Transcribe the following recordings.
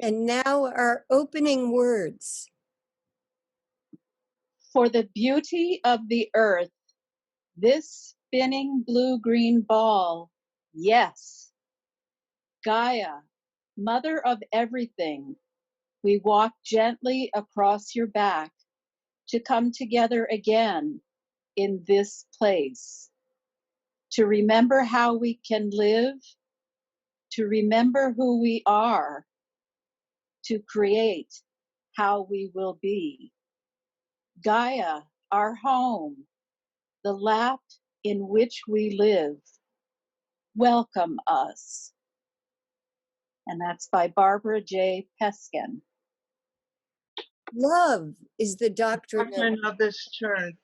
And now our opening words. For the beauty of the earth, this spinning blue-green ball, yes. Gaia, mother of everything, we walk gently across your back to come together again in this place, to remember how we can live, to remember who we are, to create how we will be. Gaia, our home, the lap in which we live, welcome us. And that's by Barbara J. Peskin. Love is the doctrine of this church.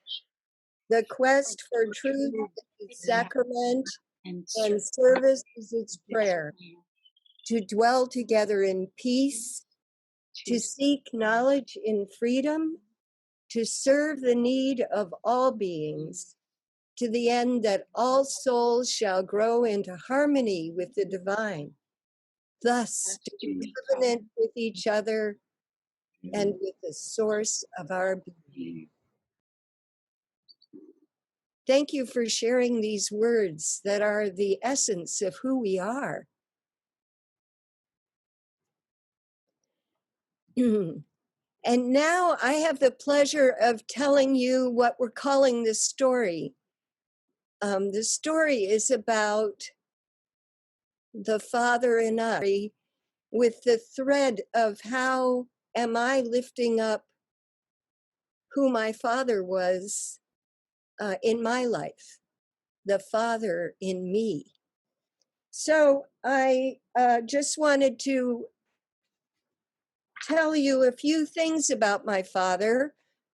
The quest for truth is its sacrament, and service is its prayer. To dwell together in peace, to seek knowledge in freedom, to serve the need of all beings, to the end that all souls shall grow into harmony with the divine. Thus, to be covenant with each other and with the source of our being. Thank you for sharing these words that are the essence of who we are. And now I have the pleasure of telling you what we're calling this story. The story is about the Father in us, with the thread of how am I lifting up who my Father was in my life, the Father in me. So I just wanted to tell you a few things about my father.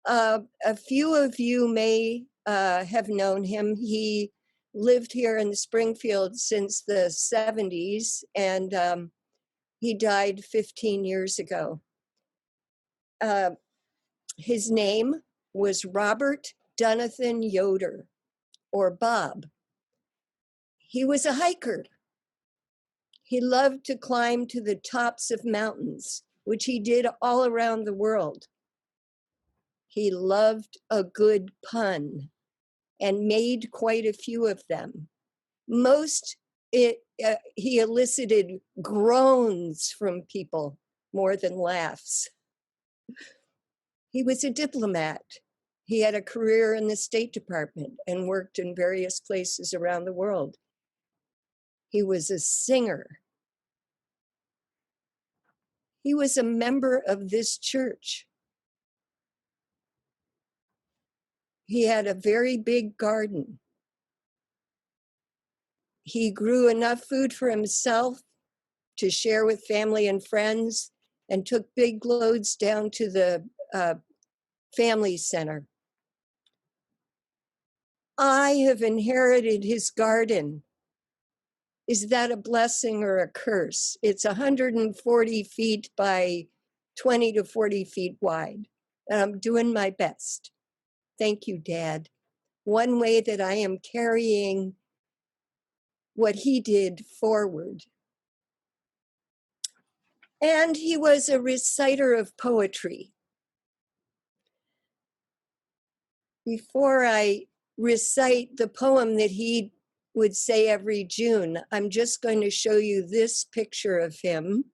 A few of you may have known him. He lived here in Springfield since the 70s, and he died 15 years ago. His name was Robert Donathan Yoder, or Bob. He was a hiker. He loved to climb to the tops of mountains, which he did all around the world. He loved a good pun and made quite a few of them. He elicited groans from people more than laughs. He was a diplomat. He had a career in the State Department and worked in various places around the world. He was a singer. He was a member of this church. He had a very big garden. He grew enough food for himself to share with family and friends, and took big loads down to the family center. I have inherited his garden. Is that a blessing or a curse? It's 140 feet by 20 to 40 feet wide. And I'm doing my best. Thank you, Dad. One way that I am carrying what he did forward. And he was a reciter of poetry. Before I recite the poem that he would say every June, I'm just going to show you this picture of him.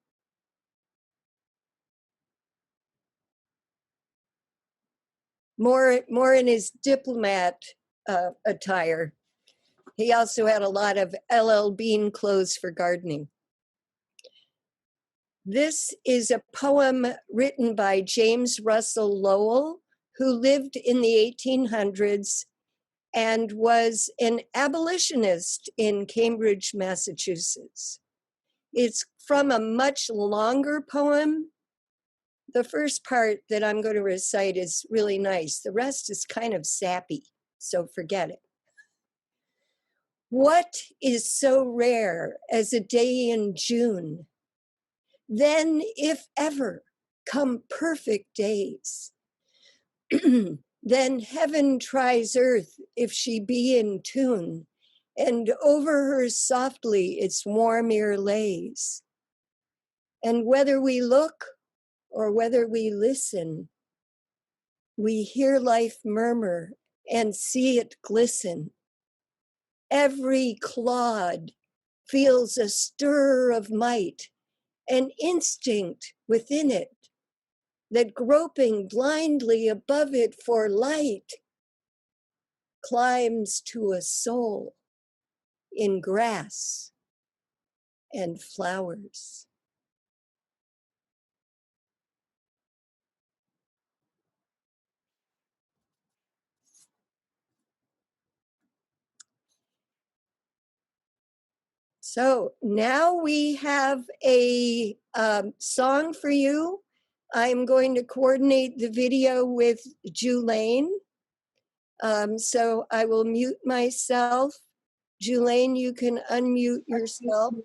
More in his diplomat attire. He also had a lot of LL Bean clothes for gardening. This is a poem written by James Russell Lowell, who lived in the 1800s and was an abolitionist in Cambridge, Massachusetts. It's from a much longer poem. The first part that I'm going to recite is really nice. The rest is kind of sappy, so forget it. What is so rare as a day in June? Then, if ever, come perfect days. Then heaven tries earth if she be in tune, and over her softly its warm ear lays. And whether we look or whether we listen, we hear life murmur and see it glisten. Every clod feels a stir of might, an instinct within it that groping blindly above it for light climbs to a soul in grass and flowers. So now we have a song for you. I'm going to coordinate the video with Julaine. So I will mute myself. Julaine, you can unmute yourself.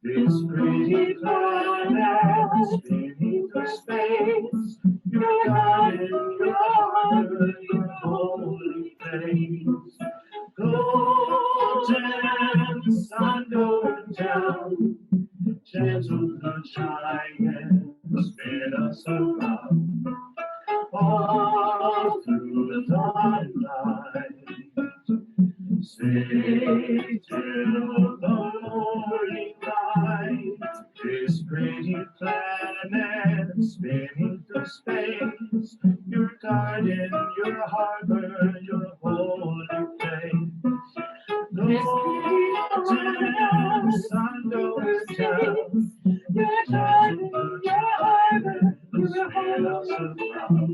This pretty planet spinning through space, your garden, your harbor, your holy place. Golden sun going down, gentle the giant, spin us around. All through the twilight, stay till the morning light. This pretty planet spinning through space, your garden, your harbor, your holy place. Golden sun goes down, your garden, your harbor, your house of love.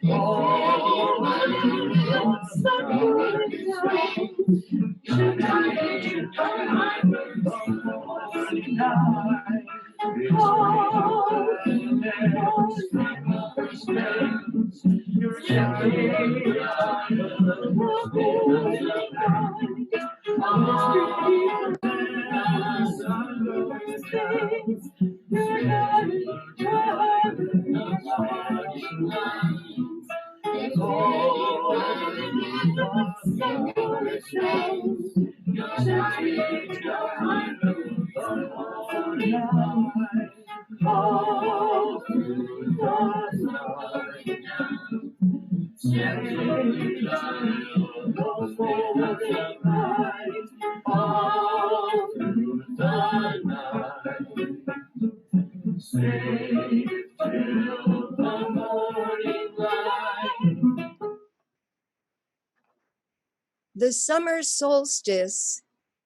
Oh, sun goes down, your garden, your harbor, morning night. This pretty your garden, your harbor, The summer solstice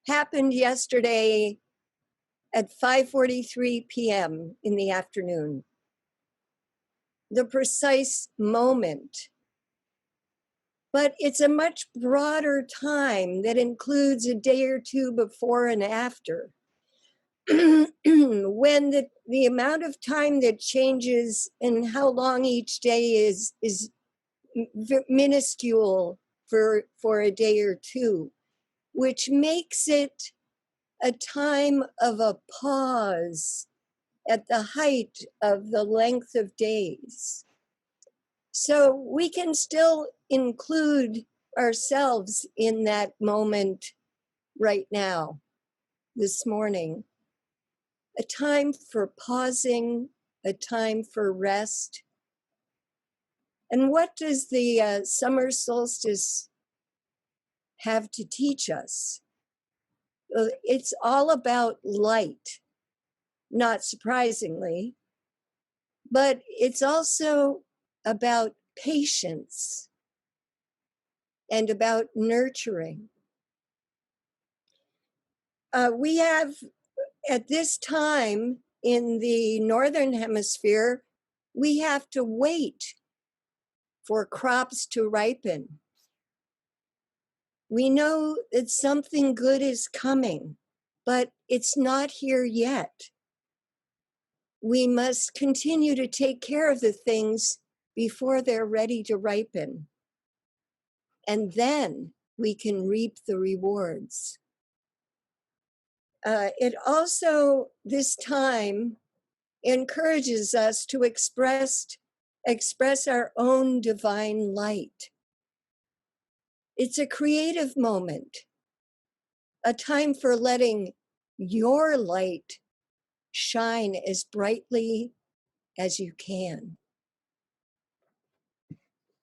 happened yesterday at 5:43 p.m. in the afternoon. The precise moment. But it's a much broader time that includes a day or two before and after. When the amount of time that changes and how long each day is minuscule for a day or two, which makes it a time of a pause at the height of the length of days. So we can still include ourselves in that moment right now, this morning. A time for pausing, a time for rest. And what does the summer solstice have to teach us? It's all about light, not surprisingly, but it's also about patience and about nurturing. We have, at this time in the Northern Hemisphere, we have to wait for crops to ripen. We know that something good is coming, but it's not here yet. We must continue to take care of the things before they're ready to ripen. And then we can reap the rewards. It also, this time, encourages us to express our own divine light. It's a creative moment, a time for letting your light shine as brightly as you can.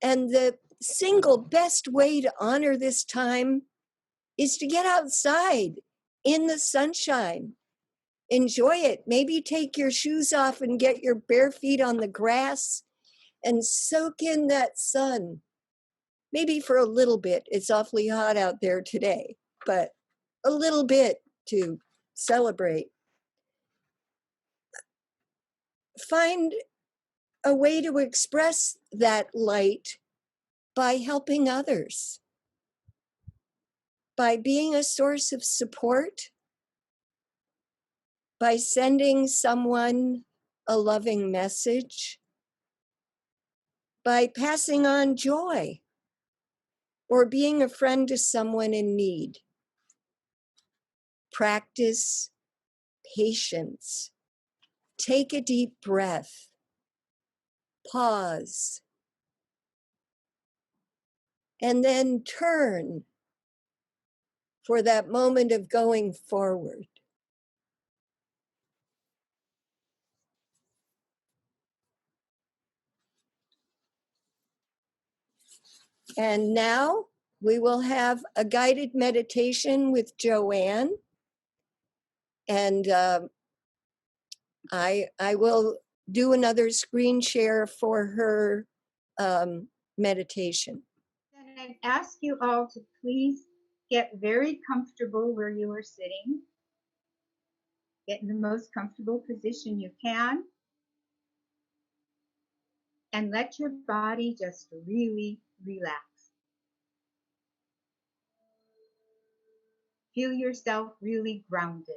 And the single best way to honor this time is to get outside in the sunshine. Enjoy it. Maybe take your shoes off and get your bare feet on the grass and soak in that sun. Maybe for a little bit. It's awfully hot out there today, but a little bit to celebrate. Find a way to express that light by helping others, by being a source of support, by sending someone a loving message, by passing on joy, or being a friend to someone in need. Practice patience. Take a deep breath. Pause. And then turn for that moment of going forward. And now we will have a guided meditation with Joanne. And I will do another screen share for her meditation. And I ask you all to please get very comfortable where you are sitting. Get in the most comfortable position you can. And let your body just really relax. Feel yourself really grounded.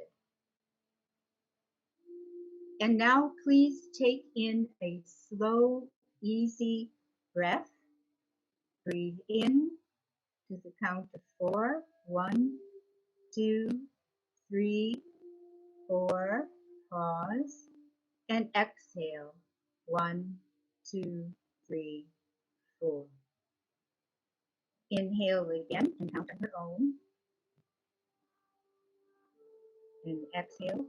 And now please take in a slow, easy breath. Breathe in to the count of 4. 1, 2, 3, 4. Pause. And exhale. 1, 2, 3, 4. Inhale again and count on your own. And exhale.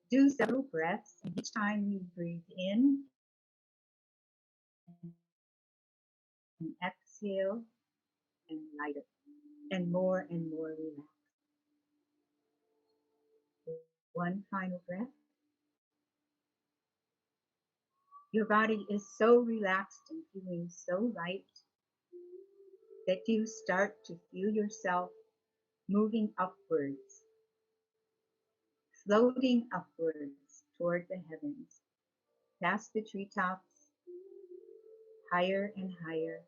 Do several breaths, and each time you breathe in and exhale and lighter and more relaxed. One final breath. Your body is so relaxed and feeling so light that you start to feel yourself moving upwards, floating upwards toward the heavens, past the treetops, higher and higher,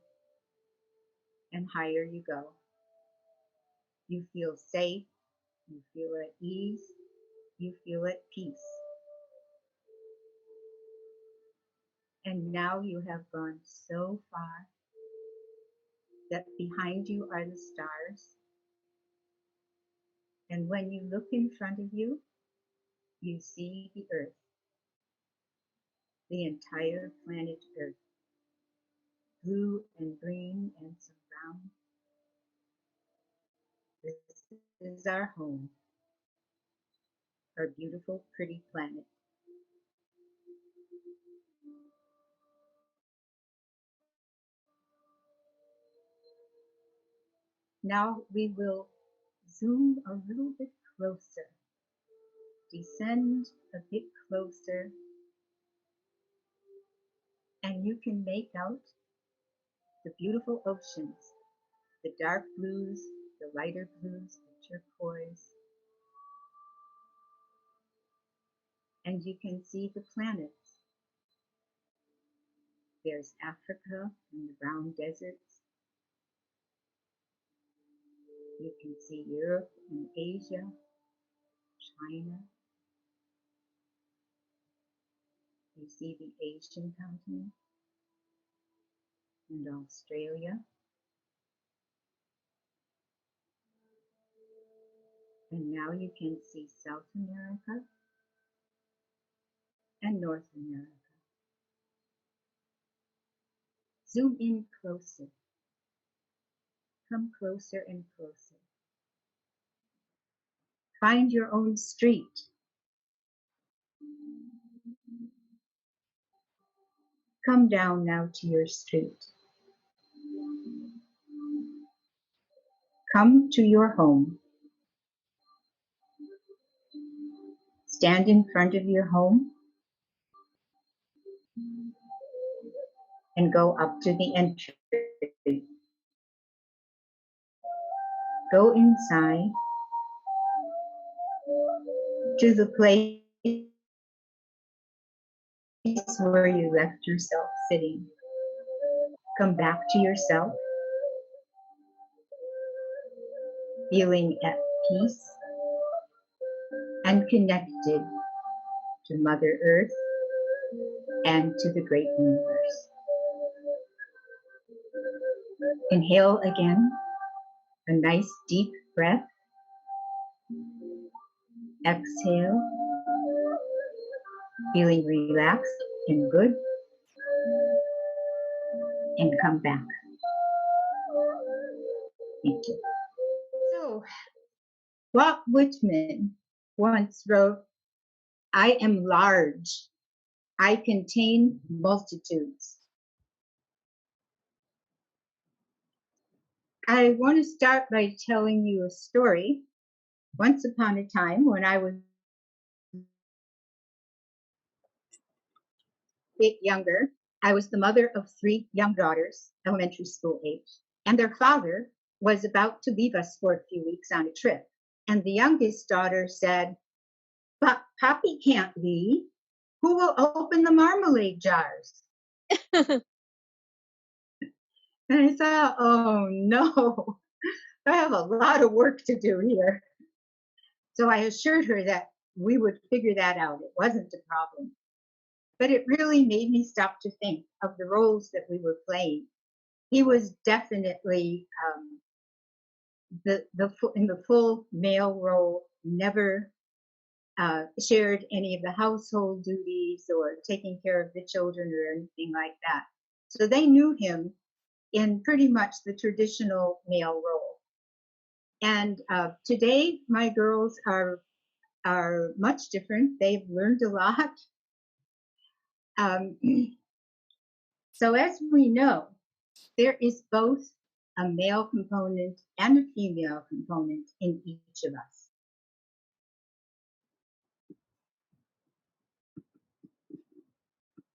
and higher you go. You feel safe, you feel at ease, you feel at peace. And now you have gone so far that behind you are the stars. And when you look in front of you, you see the earth, the entire planet Earth, blue and green and some brown. This is our home, our beautiful, pretty planet. Now we will zoom a little bit closer, descend a bit closer, and you can make out the beautiful oceans, the dark blues, the lighter blues, the turquoise, and you can see the planets. There's Africa and the brown deserts. You can see Europe and Asia, China. You see the Asian continent and Australia. And now you can see South America and North America. Zoom in closer. Come closer and closer. Find your own street. Come down now to your street. Come to your home. Stand in front of your home and go up to the entry. Go inside to the place where you left yourself sitting. Come back to yourself, feeling at peace and connected to Mother Earth and to the great universe. Inhale again, a nice deep breath. Exhale, feeling relaxed and good. And come back. Thank you. So, Walt Whitman once wrote, "I am large. I contain multitudes." I want to start by telling you a story. Once upon a time, when I was a bit younger, I was the mother of 3 young daughters, elementary school age, and their father was about to leave us for a few weeks on a trip. And the youngest daughter said, "But Papi can't leave. Who will open the marmalade jars?" And I thought, oh no, I have a lot of work to do here. So I assured her that we would figure that out. It wasn't a problem. But it really made me stop to think of the roles that we were playing. He was definitely in the full male role, never shared any of the household duties or taking care of the children or anything like that. So they knew him in pretty much the traditional male role. And today, my girls are much different. They've learned a lot. So as we know, there is both a male component and a female component in each of us.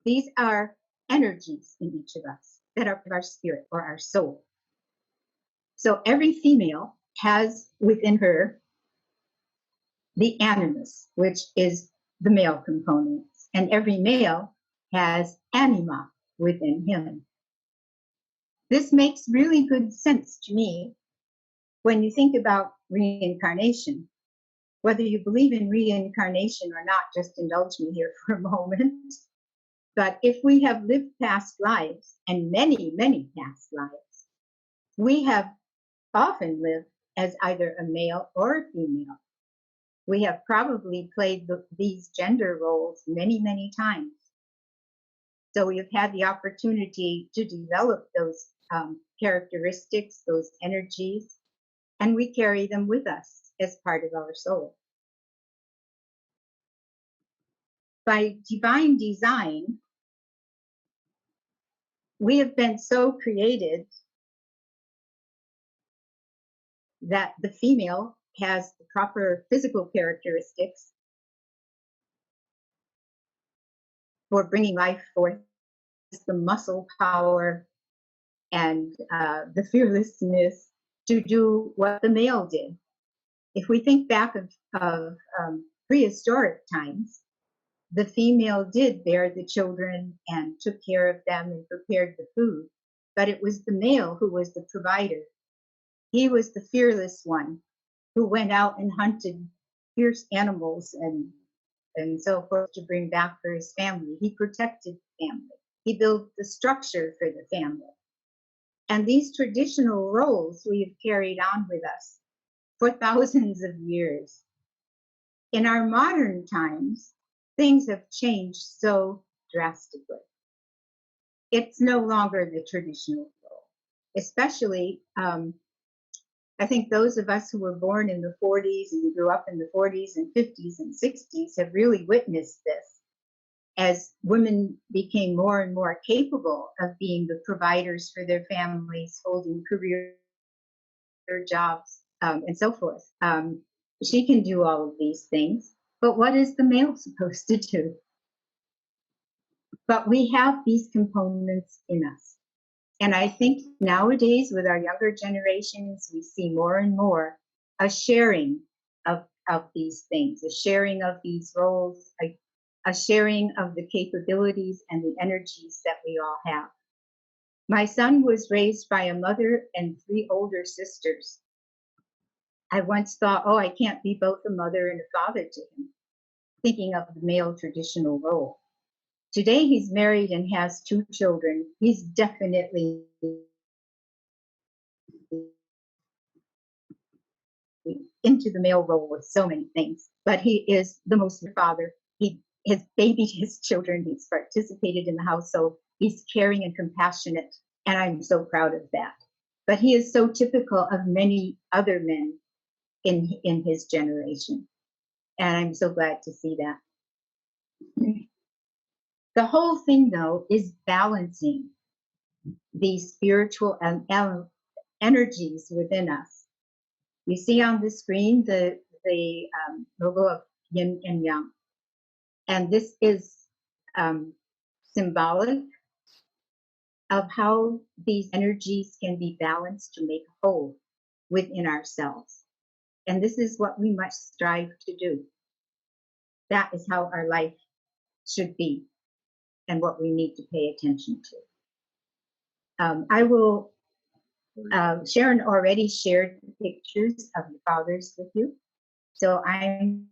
These are energies in each of us that are our spirit or our soul. So every female has within her the animus, which is the male component, and every male has anima within him. This makes really good sense to me when you think about reincarnation. Whether you believe in reincarnation or not, just indulge me here for a moment. But if we have lived past lives, and many, many past lives, we have often lived as either a male or a female. We have probably played these gender roles many, many times. So we've had the opportunity to develop those characteristics, those energies, and we carry them with us as part of our soul. By divine design, we have been so created that the female has the proper physical characteristics for bringing life forth, the muscle power and the fearlessness to do what the male did. If we think back of prehistoric times, the female did bear the children and took care of them and prepared the food, but it was the male who was the provider. He was the fearless one who went out and hunted fierce animals and so forth to bring back for his family. He protected the family. He built the structure for the family. And these traditional roles we have carried on with us for thousands of years. In our modern times, things have changed so drastically. It's no longer the traditional role, especially I think those of us who were born in the 40s and grew up in the 40s and 50s and 60s have really witnessed this as women became more and more capable of being the providers for their families, holding career jobs, and so forth. She can do all of these things, but what is the male supposed to do? But we have these components in us. And I think nowadays with our younger generations, we see more and more a sharing of these things, a sharing of these roles, a sharing of the capabilities and the energies that we all have. My son was raised by a mother and 3 older sisters. I once thought, oh, I can't be both a mother and a father to him, thinking of the male traditional role. Today he's married and has 2 children. He's definitely into the male role with so many things, but he is the most father. He has babied his children. He's participated in the household. He's caring and compassionate, and I'm so proud of that. But he is so typical of many other men in his generation, and I'm so glad to see that. The whole thing, though, is balancing these spiritual energies within us. You see on the screen the logo of yin and yang. And this is symbolic of how these energies can be balanced to make a whole within ourselves. And this is what we must strive to do. That is how our life should be and what we need to pay attention to. I will, Sharon already shared the pictures of the fathers with you. So I'm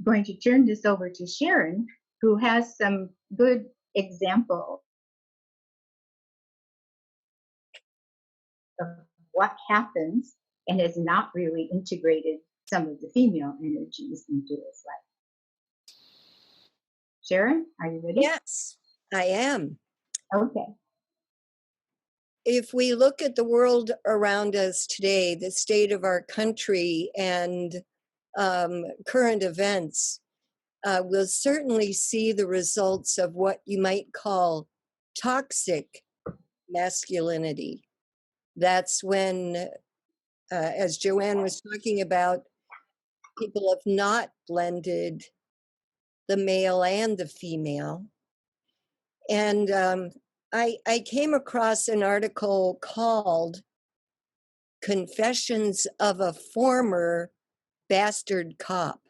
going to turn this over to Sharon, who has some good example of what happens and has not really integrated some of the female energies into his life. Sharon, are you ready? Yes, I am. Okay. If we look at the world around us today, the state of our country and current events, we'll certainly see the results of what you might call toxic masculinity. That's when, as Joanne was talking about, people have not blended the male and the female. And I came across an article called Confessions of a Former Bastard Cop.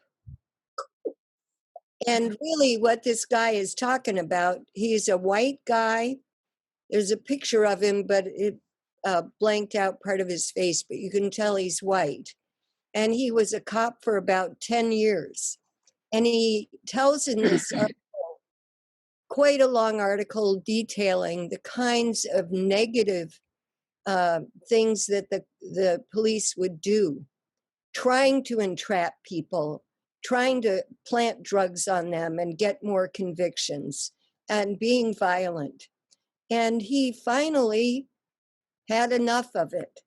And really what this guy is talking about, he's a white guy. There's a picture of him, but it blanked out part of his face, but you can tell he's white. And he was a cop for about 10 years. And he tells in this article, quite a long article detailing the kinds of negative things that the police would do, trying to entrap people, trying to plant drugs on them and get more convictions, and being violent. And he finally had enough of it.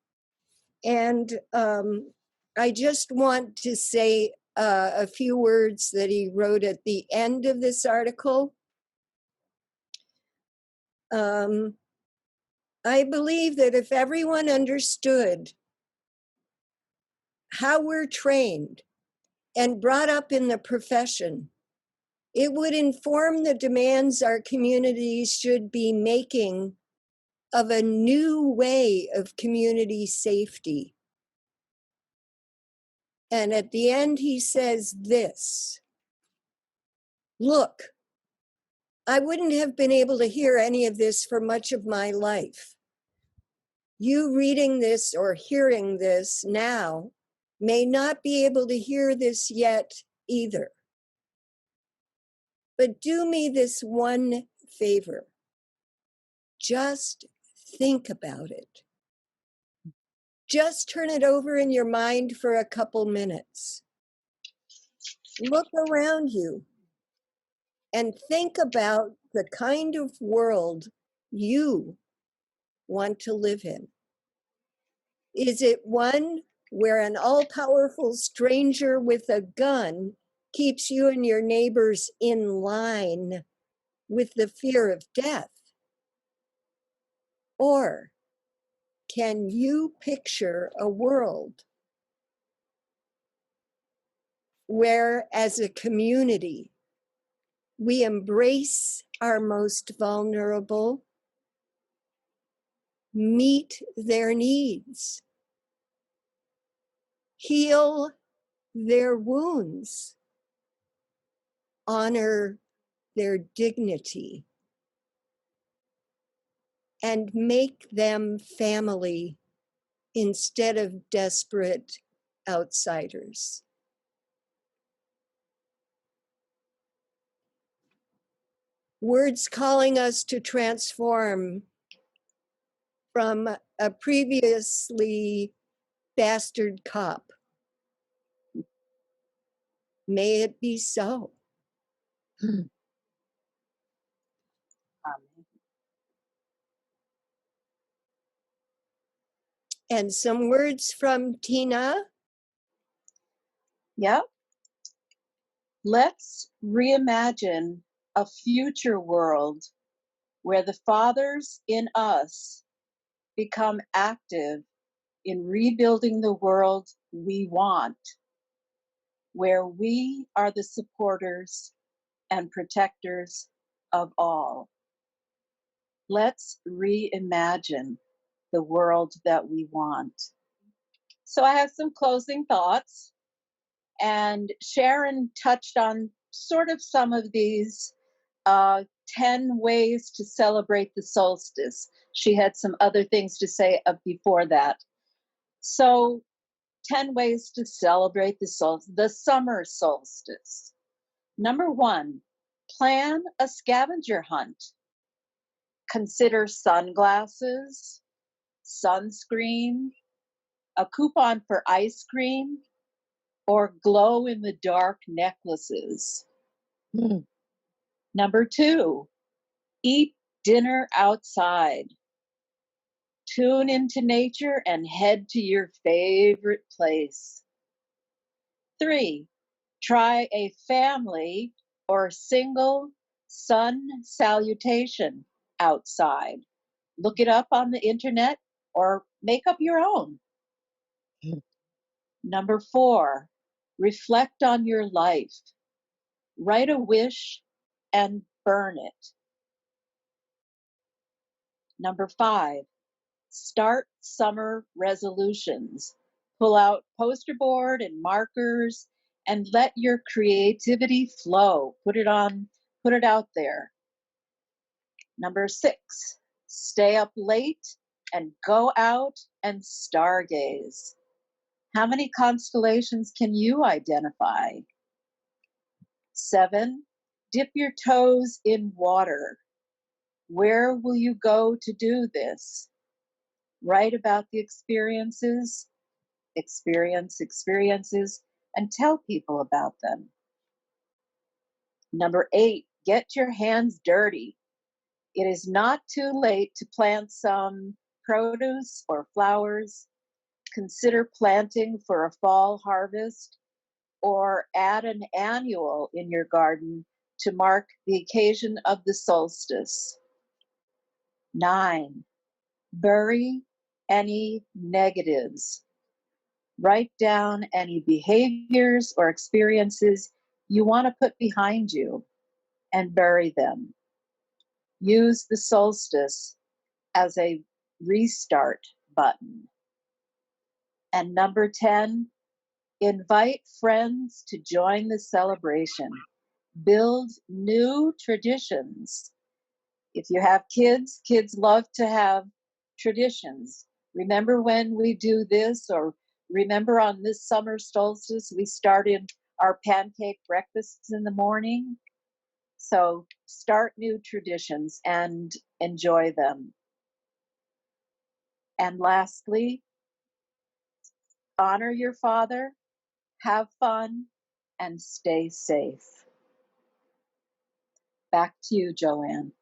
And I just want to say a few words that he wrote at the end of this article. I believe that if everyone understood how we're trained and brought up in the profession, it would inform the demands our communities should be making of a new way of community safety. And at the end, he says this: look, I wouldn't have been able to hear any of this for much of my life. You reading this or hearing this now may not be able to hear this yet either. But do me this one favor. Just think about it. Just turn it over in your mind for a couple minutes. Look around you and think about the kind of world you want to live in. Is it one where an all-powerful stranger with a gun keeps you and your neighbors in line with the fear of death? Or can you picture a world where, as a community, we embrace our most vulnerable, meet their needs, heal their wounds, honor their dignity, and make them family instead of desperate outsiders? Words calling us to transform from a previously bastard cop. May it be so. And some words from Tina. Yep. Let's reimagine a future world where the fathers in us become active in rebuilding the world we want, where we are the supporters and protectors of all. Let's reimagine the world that we want. So I have some closing thoughts, and Sharon touched on sort of some of these 10 ways to celebrate the solstice. She had some other things to say before that. So 10 ways to celebrate the summer solstice. Number 1, plan a scavenger hunt. Consider sunglasses, sunscreen, a coupon for ice cream, or glow-in-the-dark necklaces. Number 2, eat dinner outside. Tune into nature and head to your favorite place. 3, try a family or single sun salutation outside. Look it up on the internet or make up your own. Number 4, reflect on your life. Write a wish and burn it. Number 5, start summer resolutions. Pull out poster board and markers and let your creativity flow. Put it out there. Number 6, stay up late and go out and stargaze. How many constellations can you identify? 7, dip your toes in water. Where will you go to do this? Write about the experiences, and tell people about them. Number 8, get your hands dirty. It is not too late to plant some produce or flowers. Consider planting for a fall harvest, or add an annual in your garden to mark the occasion of the solstice. 9, bury any negatives. Write down any behaviors or experiences you want to put behind you and bury them. Use the solstice as a restart button. And number 10, invite friends to join the celebration. Build new traditions. If you have kids, kids love to have traditions. Remember when we do this, or remember on this summer solstice, we started our pancake breakfasts in the morning? So start new traditions and enjoy them. And lastly, Honor your father, have fun, and stay safe. Back to you, Joanne.